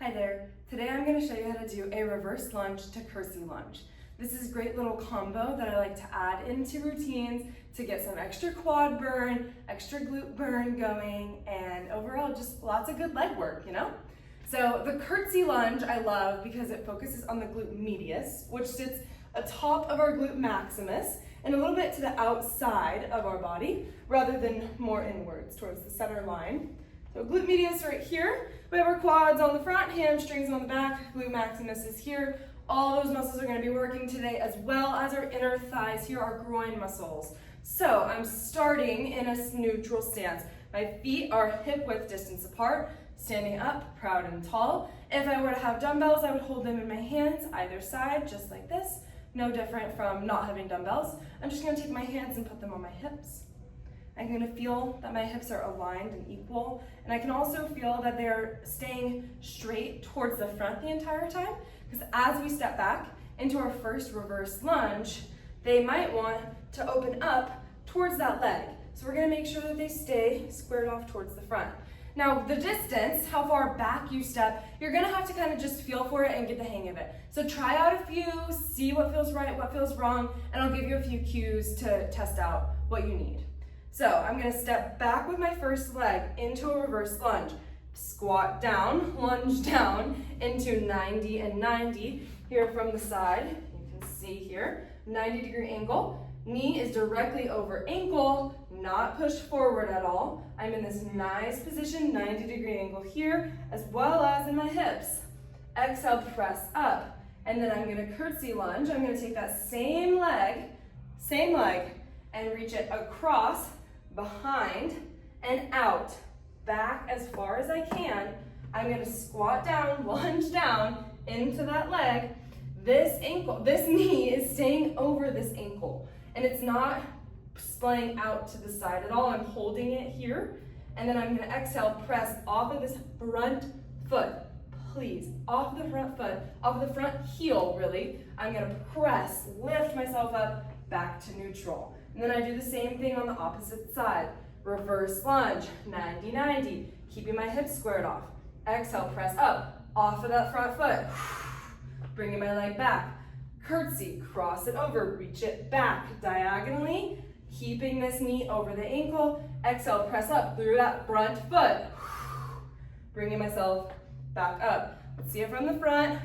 Hi there. Today I'm going to show you how to do a reverse lunge to curtsy lunge. This is a great little combo that I like to add into routines to get some extra quad burn, extra glute burn going, and overall just lots of good leg work, So the curtsy lunge I love because it focuses on the glute medius, which sits atop of our glute maximus and a little bit to the outside of our body rather than more inwards towards the center line. So glute medius right here. We have our quads on the front, hamstrings on the back, glute maximus is here. All those muscles are going to be working today, as well as our inner thighs here, our groin muscles. So I'm starting in a neutral stance. My feet are hip width distance apart, standing up, proud and tall. If I were to have dumbbells, I would hold them in my hands, either side, just like this. No different from not having dumbbells. I'm just going to take my hands and put them on my hips. I'm going to feel that my hips are aligned and equal, and I can also feel that they're staying straight towards the front the entire time, because as we step back into our first reverse lunge, they might want to open up towards that leg. So we're going to make sure that they stay squared off towards the front. Now the distance, how far back you step, you're going to have to kind of just feel for it and get the hang of it. So try out a few, see what feels right, what feels wrong, and I'll give you a few cues to test out what you need. So I'm going to step back with my first leg into a reverse lunge. Squat down, lunge down into 90 and 90. Here from the side, you can see here, 90-degree angle. Knee is directly over ankle, not pushed forward at all. I'm in this nice position, 90-degree angle here, as well as in my hips. Exhale, press up. And then I'm going to curtsy lunge. I'm going to take that same leg, and reach it across, behind, and out. Back as far as I can. I'm going to squat down, lunge down into that leg. This knee is staying over this ankle, and it's not splaying out to the side at all. I'm holding it here, and then I'm going to exhale, press off of this front foot. Please, off the front foot, off the front heel, really. I'm going to press, lift myself up, back to neutral. And then I do the same thing on the opposite side. Reverse lunge, 90-90, keeping my hips squared off. Exhale, press up, off of that front foot. Bringing my leg back. Curtsy, cross it over, reach it back diagonally, keeping this knee over the ankle. Exhale, press up through that front foot. Bringing myself back up. Let's see it from the front.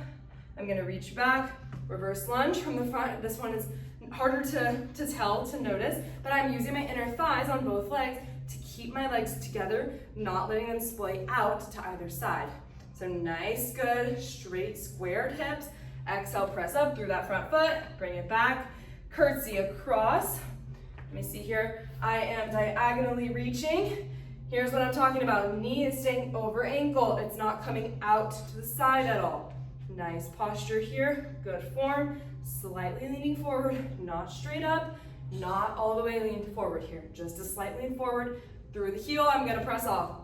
I'm going to reach back, reverse lunge from the front. This one is harder to tell, to notice, but I'm using my inner thighs on both legs to keep my legs together, not letting them splay out to either side. So nice, good, straight, squared hips. Exhale, press up through that front foot, bring it back, curtsy across. Let me see here. I am diagonally reaching. Here's what I'm talking about. Knee is staying over ankle. It's not coming out to the side at all. Nice posture here, good form. Slightly leaning forward, not straight up, not all the way leaned forward here. Just a slight lean forward. Through the heel, I'm going to press off.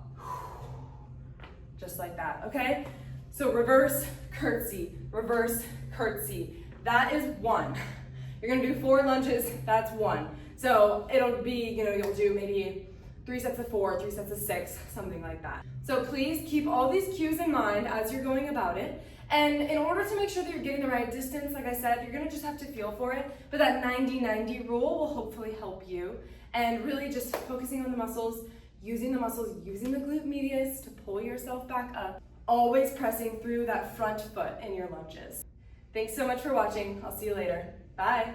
Just like that, okay? So reverse curtsy, reverse curtsy. That is one. You're going to do 4 lunges, that's 1. So it'll be, you'll do maybe 3 sets of 4, 3 sets of 6, something like that. So please keep all these cues in mind as you're going about it. And in order to make sure that you're getting the right distance, like I said, you're going to just have to feel for it. But that 90-90 rule will hopefully help you. And really just focusing on the muscles, using the glute medius to pull yourself back up. Always pressing through that front foot in your lunges. Thanks so much for watching. I'll see you later. Bye.